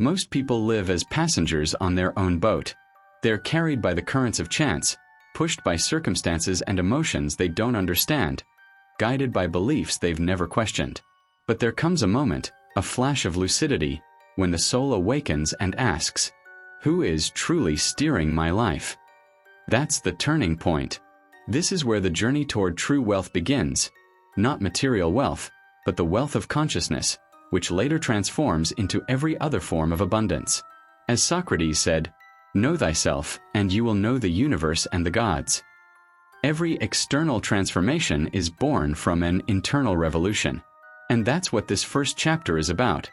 Most people live as passengers on their own boat. They're carried by the currents of chance, pushed by circumstances and emotions they don't understand, guided by beliefs they've never questioned. But there comes a moment, a flash of lucidity, when the soul awakens and asks, "Who is truly steering my life?" That's the turning point. This is where the journey toward true wealth begins, not material wealth, but the wealth of consciousness, which later transforms into every other form of abundance. As Socrates said, "Know thyself, and you will know the universe and the gods." Every external transformation is born from an internal revolution. And that's what this first chapter is about.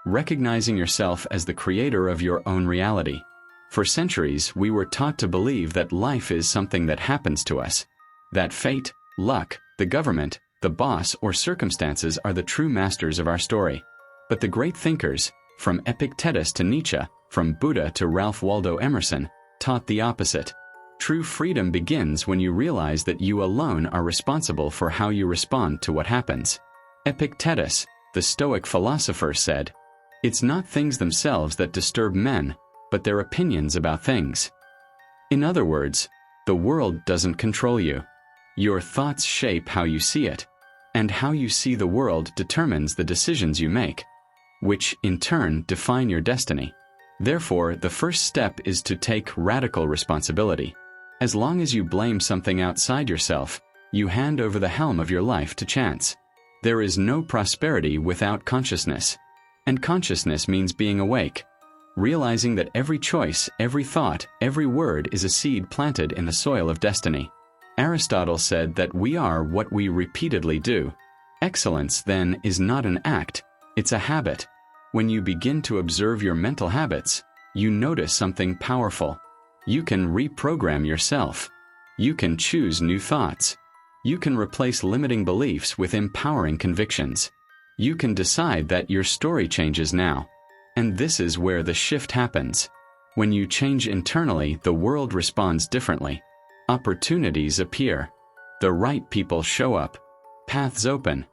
Recognizing yourself as the creator of your own reality. For centuries, we were taught to believe that life is something that happens to us. That fate, luck, the government, the boss, or circumstances are the true masters of our story. But the great thinkers, from Epictetus to Nietzsche, from Buddha to Ralph Waldo Emerson, taught the opposite. True freedom begins when you realize that you alone are responsible for how you respond to what happens. Epictetus, the Stoic philosopher, said, "It's not things themselves that disturb men, but their opinions about things." In other words, the world doesn't control you. Your thoughts shape how you see it, and how you see the world determines the decisions you make, which in turn define your destiny. Therefore, the first step is to take radical responsibility. As long as you blame something outside yourself, you hand over the helm of your life to chance. There is no prosperity without consciousness. And consciousness means being awake, realizing that every choice, every thought, every word is a seed planted in the soil of destiny. Aristotle said that we are what we repeatedly do. Excellence, then, is not an act, it's a habit. When you begin to observe your mental habits, you notice something powerful. You can reprogram yourself. You can choose new thoughts. You can replace limiting beliefs with empowering convictions. You can decide that your story changes now. And this is where the shift happens. When you change internally, the world responds differently. Opportunities appear. The right people show up. Paths open.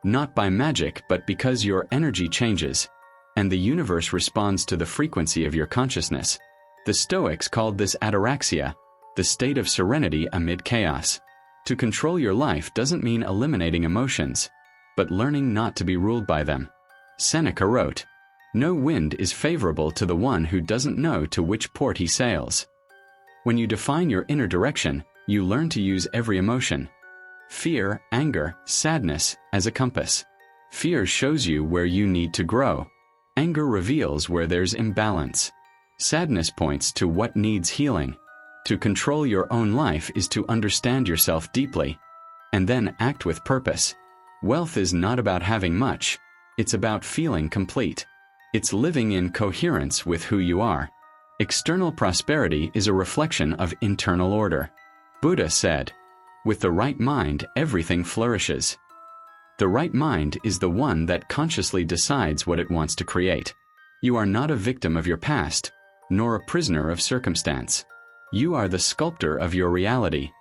Not by magic, but because your energy changes. And the universe responds to the frequency of your consciousness. The Stoics called this ataraxia, the state of serenity amid chaos. To control your life doesn't mean eliminating emotions, but learning not to be ruled by them. Seneca wrote, "No wind is favorable to the one who doesn't know to which port he sails." When you define your inner direction, you learn to use every emotion. Fear, anger, sadness, as a compass. Fear shows you where you need to grow. Anger reveals where there's imbalance. Sadness points to what needs healing. To control your own life is to understand yourself deeply, and then act with purpose. Wealth is not about having much, it's about feeling complete. It's living in coherence with who you are. External prosperity is a reflection of internal order. Buddha said, "With the right mind, everything flourishes." The right mind is the one that consciously decides what it wants to create. You are not a victim of your past, nor a prisoner of circumstance. You are the sculptor of your reality.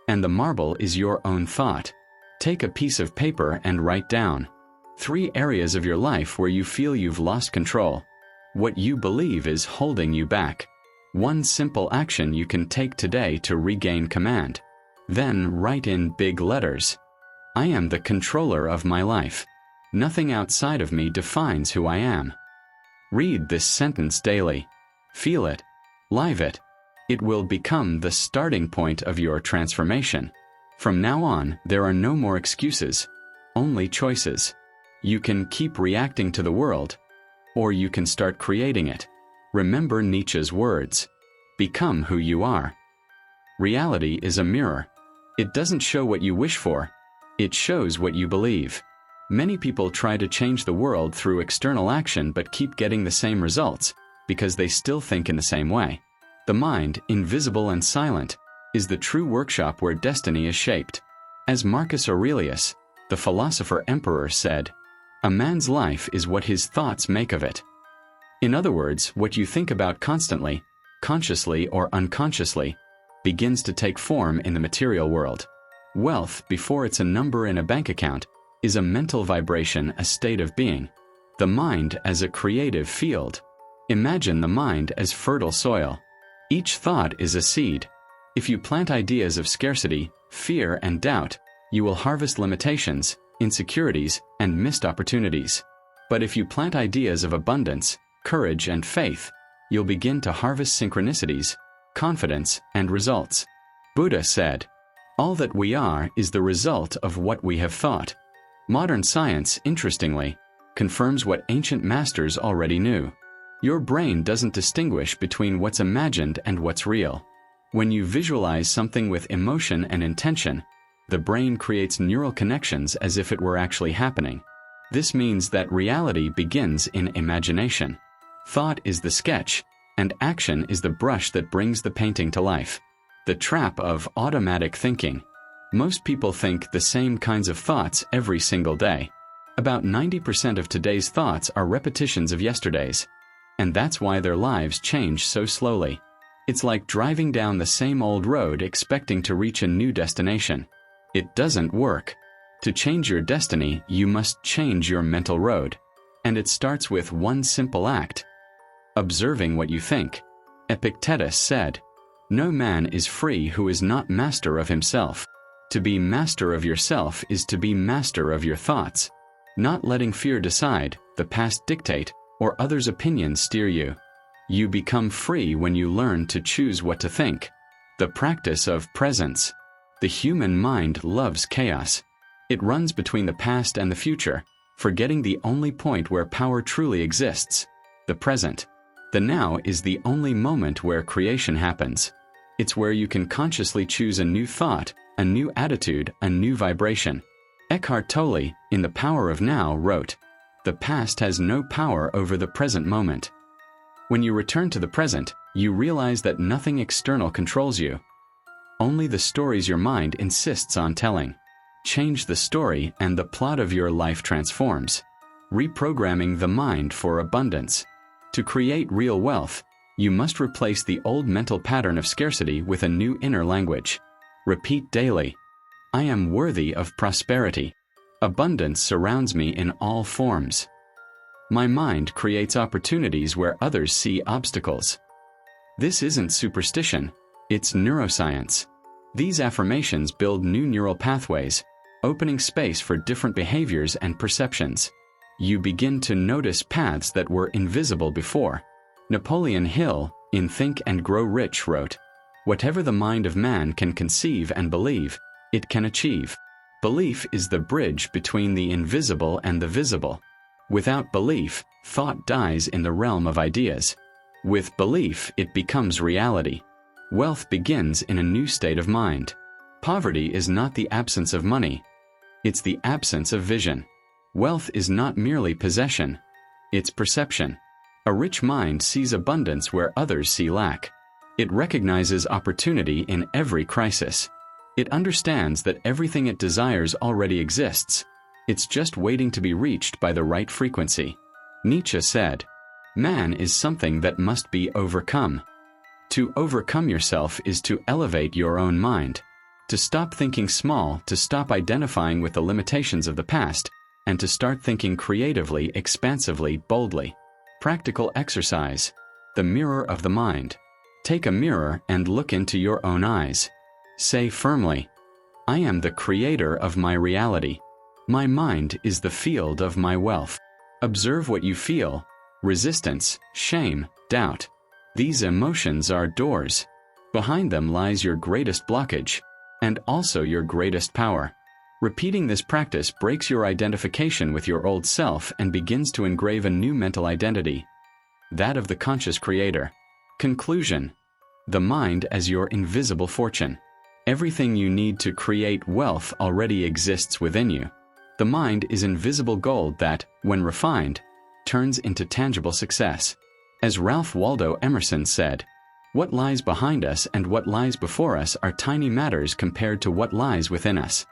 And the marble is your own thought. Take a piece of paper and write down 3 areas of your life where you feel you've lost control. What you believe is holding you back. One simple action you can take today to regain command. Then write in big letters, "I am the controller of my life. Nothing outside of me defines who I am." Read this sentence daily. Feel it. Live it. It will become the starting point of your transformation. From now on, there are no more excuses, only choices. You can keep reacting to the world, or you can start creating it. Remember Nietzsche's words. Become who you are. Reality is a mirror. It doesn't show what you wish for. It shows what you believe. Many people try to change the world through external action but keep getting the same results because they still think in the same way. The mind, invisible and silent, is the true workshop where destiny is shaped. As Marcus Aurelius, the philosopher-emperor, said, "A man's life is what his thoughts make of it." In other words, what you think about constantly, consciously or unconsciously, begins to take form in the material world. Wealth, before it's a number in a bank account, is a mental vibration, a state of being. The mind as a creative field, Imagine the mind as fertile soil. Each thought is a seed. If you plant ideas of scarcity, fear, and doubt, you will harvest limitations, insecurities, and missed opportunities. But if you plant ideas of abundance, courage, and faith, you'll begin to harvest synchronicities, confidence, and results. Buddha said, "All that we are is the result of what we have thought." Modern science, interestingly, confirms what ancient masters already knew. Your brain doesn't distinguish between what's imagined and what's real. When you visualize something with emotion and intention, the brain creates neural connections as if it were actually happening. This means that reality begins in imagination. Thought is the sketch, and action is the brush that brings the painting to life. The trap of automatic thinking. Most people think the same kinds of thoughts every single day. About 90% of today's thoughts are repetitions of yesterday's. And that's why their lives change so slowly. It's like driving down the same old road expecting to reach a new destination. It doesn't work. To change your destiny, you must change your mental road. And it starts with one simple act: observing what you think. Epictetus said, "No man is free who is not master of himself." To be master of yourself is to be master of your thoughts. Not letting fear decide, the past dictate, or others' opinions steer you. You become free when you learn to choose what to think. The practice of presence. The human mind loves chaos. It runs between the past and the future, forgetting the only point where power truly exists: the present. The now is the only moment where creation happens. It's where you can consciously choose a new thought, a new attitude, a new vibration. Eckhart Tolle, in The Power of Now, wrote, "The past has no power over the present moment." When you return to the present, you realize that nothing external controls you. Only the stories your mind insists on telling. Change the story and the plot of your life transforms. Reprogramming the mind for abundance. To create real wealth, you must replace the old mental pattern of scarcity with a new inner language. Repeat daily, "I am worthy of prosperity. Abundance surrounds me in all forms." My mind creates opportunities where others see obstacles. This isn't superstition, it's neuroscience. These affirmations build new neural pathways, opening space for different behaviors and perceptions. You begin to notice paths that were invisible before. Napoleon Hill, in Think and Grow Rich, wrote, "Whatever the mind of man can conceive and believe, it can achieve." Belief is the bridge between the invisible and the visible. Without belief, thought dies in the realm of ideas. With belief, it becomes reality. Wealth begins in a new state of mind. Poverty is not the absence of money. It's the absence of vision. Wealth is not merely possession. It's perception. A rich mind sees abundance where others see lack. It recognizes opportunity in every crisis. It understands that everything it desires already exists. It's just waiting to be reached by the right frequency. Nietzsche said, "Man is something that must be overcome." To overcome yourself is to elevate your own mind. To stop thinking small, to stop identifying with the limitations of the past, and to start thinking creatively, expansively, boldly. Practical exercise. The mirror of the mind. Take a mirror and look into your own eyes. Say firmly, "I am the creator of my reality. My mind is the field of my wealth." Observe what you feel: resistance, shame, doubt. These emotions are doors. Behind them lies your greatest blockage, and also your greatest power. Repeating this practice breaks your identification with your old self and begins to engrave a new mental identity, that of the conscious creator. Conclusion. The mind as your invisible fortune. Everything you need to create wealth already exists within you. The mind is invisible gold that, when refined, turns into tangible success. As Ralph Waldo Emerson said, "What lies behind us and what lies before us are tiny matters compared to what lies within us."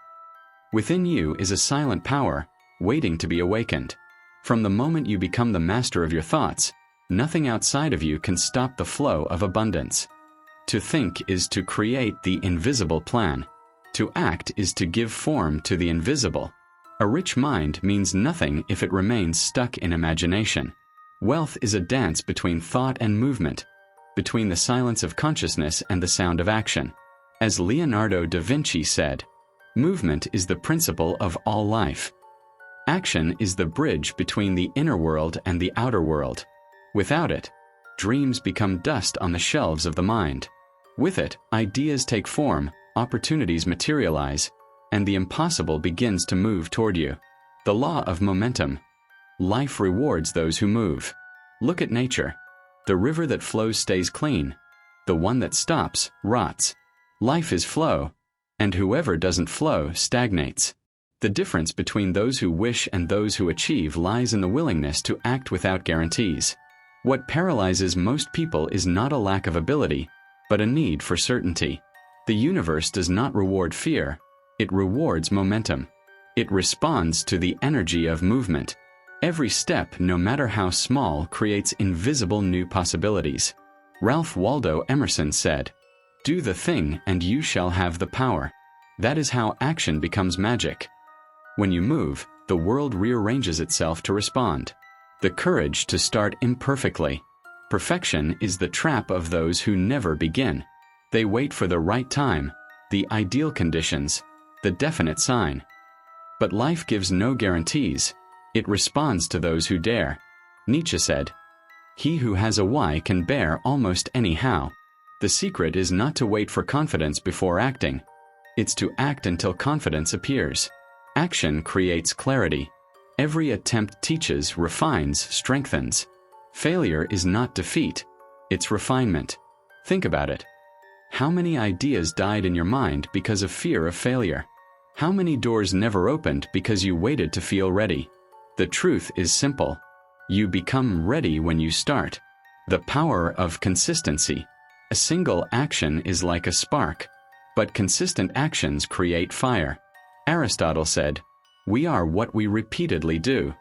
Within you is a silent power, waiting to be awakened. From the moment you become the master of your thoughts, nothing outside of you can stop the flow of abundance. To think is to create the invisible plan. To act is to give form to the invisible. A rich mind means nothing if it remains stuck in imagination. Wealth is a dance between thought and movement, between the silence of consciousness and the sound of action. As Leonardo da Vinci said, movement is the principle of all life. Action is the bridge between the inner world and the outer world. Without it, dreams become dust on the shelves of the mind. With it, ideas take form, opportunities materialize, and the impossible begins to move toward you. The law of momentum. Life rewards those who move. Look at nature. The river that flows stays clean. The one that stops rots. Life is flow, and whoever doesn't flow stagnates. The difference between those who wish and those who achieve lies in the willingness to act without guarantees. What paralyzes most people is not a lack of ability, but a need for certainty. The universe does not reward fear, it rewards momentum. It responds to the energy of movement. Every step, no matter how small, creates invisible new possibilities. Ralph Waldo Emerson said, "Do the thing and you shall have the power." That is how action becomes magic. When you move, the world rearranges itself to respond. The courage to start imperfectly. Perfection is the trap of those who never begin. They wait for the right time, the ideal conditions, the definite sign. But life gives no guarantees. It responds to those who dare. Nietzsche said, "He who has a why can bear almost any how." The secret is not to wait for confidence before acting. It's to act until confidence appears. Action creates clarity. Every attempt teaches, refines, strengthens. Failure is not defeat. It's refinement. Think about it. How many ideas died in your mind because of fear of failure? How many doors never opened because you waited to feel ready? The truth is simple. You become ready when you start. The power of consistency. A single action is like a spark, but consistent actions create fire. Aristotle said, "We are what we repeatedly do."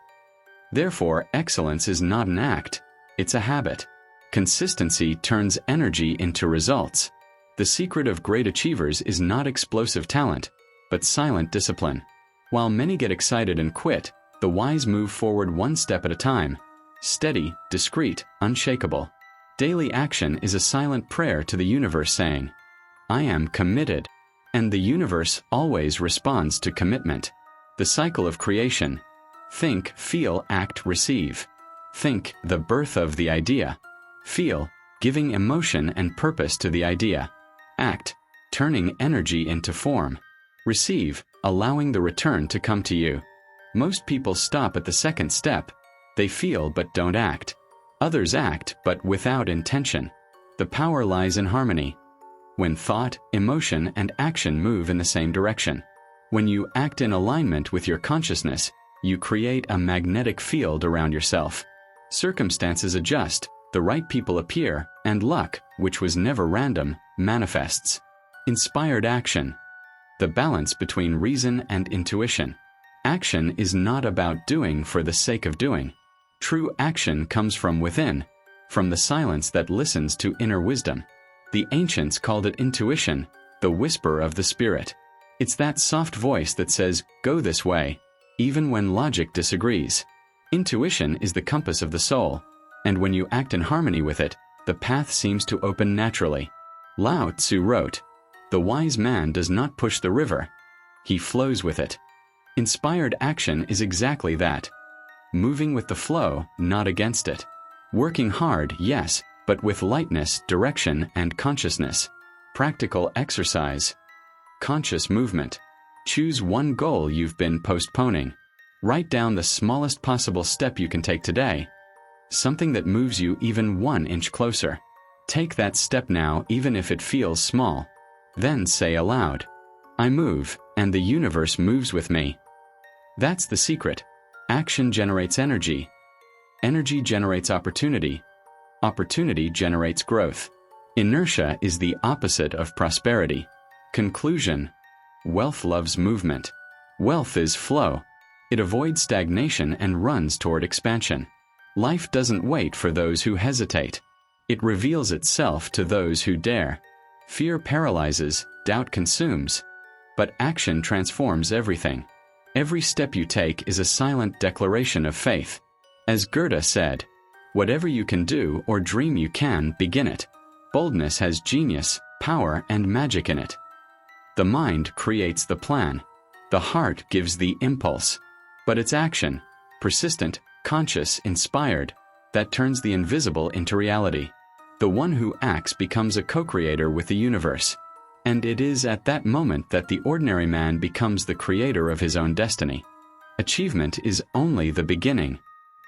Therefore, excellence is not an act, it's a habit. Consistency turns energy into results. The secret of great achievers is not explosive talent, but silent discipline. While many get excited and quit, the wise move forward one step at a time. Steady, discreet, unshakable. Daily action is a silent prayer to the universe saying, "I am committed." And the universe always responds to commitment. The cycle of creation. Think, feel, act, receive. Think, the birth of the idea. Feel, giving emotion and purpose to the idea. Act, turning energy into form. Receive, allowing the return to come to you. Most people stop at the second step. They feel but don't act. Others act but without intention. The power lies in harmony. When thought, emotion, and action move in the same direction. When you act in alignment with your consciousness, you create a magnetic field around yourself. Circumstances adjust, the right people appear, and luck, which was never random, manifests. Inspired action. The balance between reason and intuition. Action is not about doing for the sake of doing. True action comes from within, from the silence that listens to inner wisdom. The ancients called it intuition, the whisper of the spirit. It's that soft voice that says, "Go this way," even when logic disagrees. Intuition is the compass of the soul, and when you act in harmony with it, the path seems to open naturally. Lao Tzu wrote, "The wise man does not push the river. He flows with it." Inspired action is exactly that. Moving with the flow, not against it. Working hard, yes, but with lightness, direction, and consciousness. Practical exercise. Conscious movement. Choose one goal you've been postponing. Write down the smallest possible step you can take today. Something that moves you even 1 inch closer. Take that step now, even if it feels small. Then say aloud, "I move, and the universe moves with me." That's the secret. Action generates energy. Energy generates opportunity. Opportunity generates growth. Inertia is the opposite of prosperity. Conclusion. Wealth loves movement. Wealth is flow. It avoids stagnation and runs toward expansion. Life doesn't wait for those who hesitate. It reveals itself to those who dare. Fear paralyzes, doubt consumes. But action transforms everything. Every step you take is a silent declaration of faith. As Goethe said, Whatever you can do or dream you can, begin it. Boldness has genius, power, and magic in it. The mind creates the plan. The heart gives the impulse. But it's action, persistent, conscious, inspired, that turns the invisible into reality. The one who acts becomes a co-creator with the universe. And it is at that moment that the ordinary man becomes the creator of his own destiny. Achievement is only the beginning.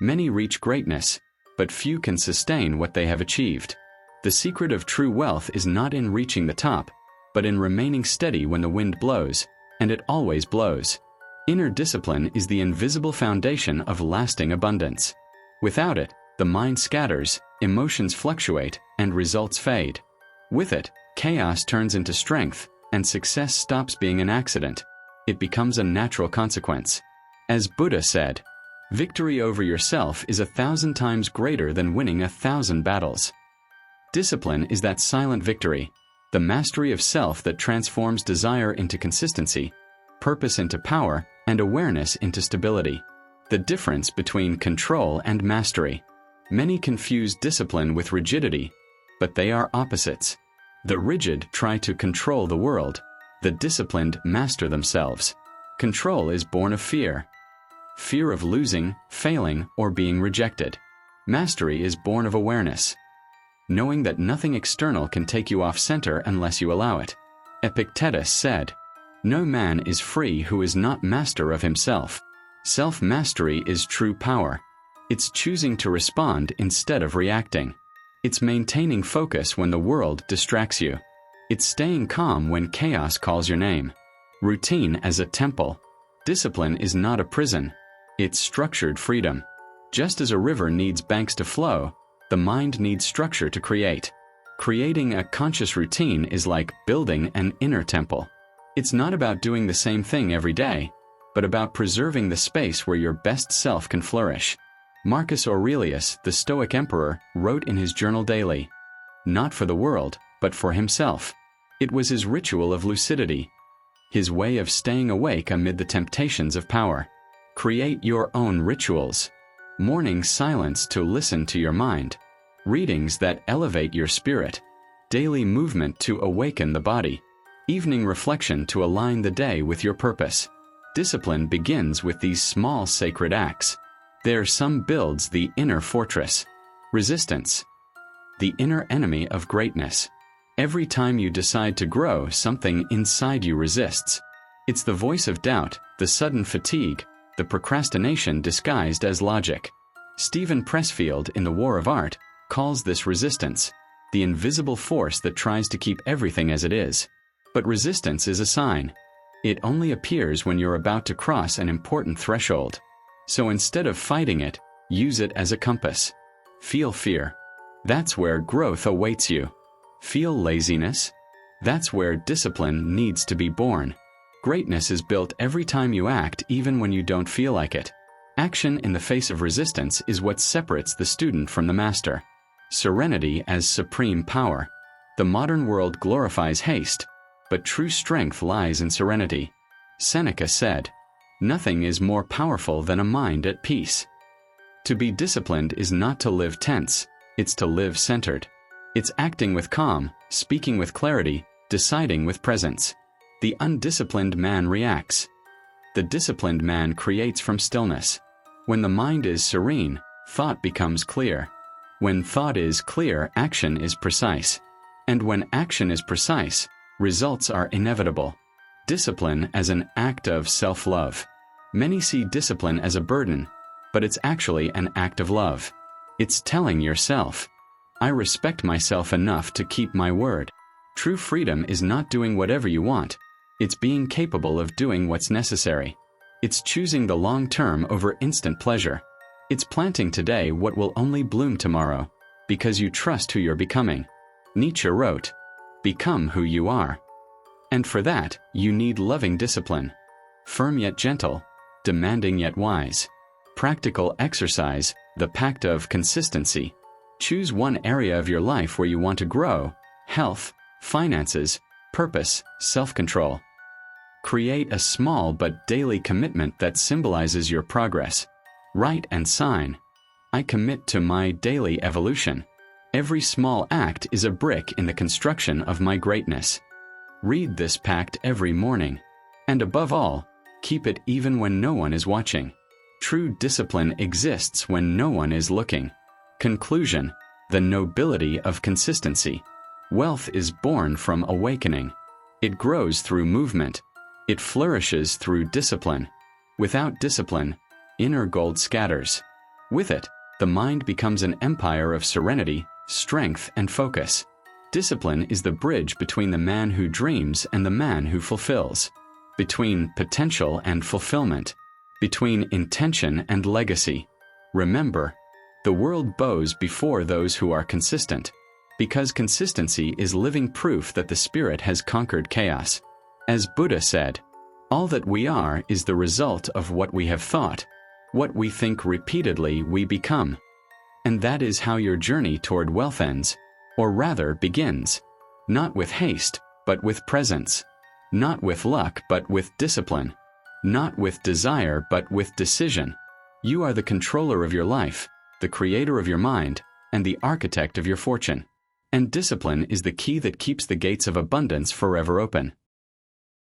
Many reach greatness, but few can sustain what they have achieved. The secret of true wealth is not in reaching the top, but in remaining steady when the wind blows, and it always blows. Inner discipline is the invisible foundation of lasting abundance. Without it, the mind scatters, emotions fluctuate, and results fade. With it, chaos turns into strength, and success stops being an accident. It becomes a natural consequence. As Buddha said, "Victory over yourself is 1,000 times greater than winning 1,000 battles." Discipline is that silent victory, the mastery of self that transforms desire into consistency, purpose into power, and awareness into stability. The difference between control and mastery. Many confuse discipline with rigidity, but they are opposites. The rigid try to control the world. The disciplined master themselves. Control is born of fear. Fear of losing, failing, or being rejected. Mastery is born of awareness. Knowing that nothing external can take you off center unless you allow it. Epictetus said, "No man is free who is not master of himself." Self-mastery is true power. It's choosing to respond instead of reacting. It's maintaining focus when the world distracts you. It's staying calm when chaos calls your name. Routine as a temple. Discipline is not a prison. It's structured freedom. Just as a river needs banks to flow, the mind needs structure to create. Creating a conscious routine is like building an inner temple. It's not about doing the same thing every day, but about preserving the space where your best self can flourish. Marcus Aurelius, the Stoic emperor, wrote in his journal daily, not for the world, but for himself. It was his ritual of lucidity, his way of staying awake amid the temptations of power. Create your own rituals. Morning silence to listen to your mind. Readings that elevate your spirit. Daily movement to awaken the body. Evening reflection to align the day with your purpose. Discipline begins with these small sacred acts. Their sum builds the inner fortress. Resistance. The inner enemy of greatness. Every time you decide to grow, something inside you resists. It's the voice of doubt, the sudden fatigue, the procrastination disguised as logic. Stephen Pressfield in The War of Art calls this resistance, the invisible force that tries to keep everything as it is. But resistance is a sign. It only appears when you're about to cross an important threshold. So instead of fighting it, use it as a compass. Feel fear. That's where growth awaits you. Feel laziness. That's where discipline needs to be born. Greatness is built every time you act, even when you don't feel like it. Action in the face of resistance is what separates the student from the master. Serenity as supreme power. The modern world glorifies haste, but true strength lies in serenity. Seneca said, "Nothing is more powerful than a mind at peace." To be disciplined is not to live tense, it's to live centered. It's acting with calm, speaking with clarity, deciding with presence. The undisciplined man reacts. The disciplined man creates from stillness. When the mind is serene, thought becomes clear. When thought is clear, action is precise. And when action is precise, results are inevitable. Discipline as an act of self-love. Many see discipline as a burden, but it's actually an act of love. It's telling yourself, "I respect myself enough to keep my word." True freedom is not doing whatever you want. It's being capable of doing what's necessary. It's choosing the long term over instant pleasure. It's planting today what will only bloom tomorrow, because you trust who you're becoming. Nietzsche wrote, "Become who you are." And for that, you need loving discipline. Firm yet gentle, demanding yet wise. Practical exercise, the pact of consistency. Choose one area of your life where you want to grow: health, finances, purpose, self-control. Create a small but daily commitment that symbolizes your progress. Write and sign. I commit to my daily evolution. Every small act is a brick in the construction of my greatness. Read this pact every morning. And above all, keep it even when no one is watching. True discipline exists when no one is looking. Conclusion: the nobility of consistency. Wealth is born from awakening. It grows through movement. It flourishes through discipline. Without discipline, inner gold scatters. With it, the mind becomes an empire of serenity, strength, and focus. Discipline is the bridge between the man who dreams and the man who fulfills, between potential and fulfillment, between intention and legacy. Remember, the world bows before those who are consistent, because consistency is living proof that the spirit has conquered chaos. As Buddha said, all that we are is the result of what we have thought. What we think repeatedly, we become. And that is how your journey toward wealth ends, or rather begins. Not with haste, but with presence. Not with luck, but with discipline. Not with desire, but with decision. You are the controller of your life, the creator of your mind, and the architect of your fortune. And discipline is the key that keeps the gates of abundance forever open.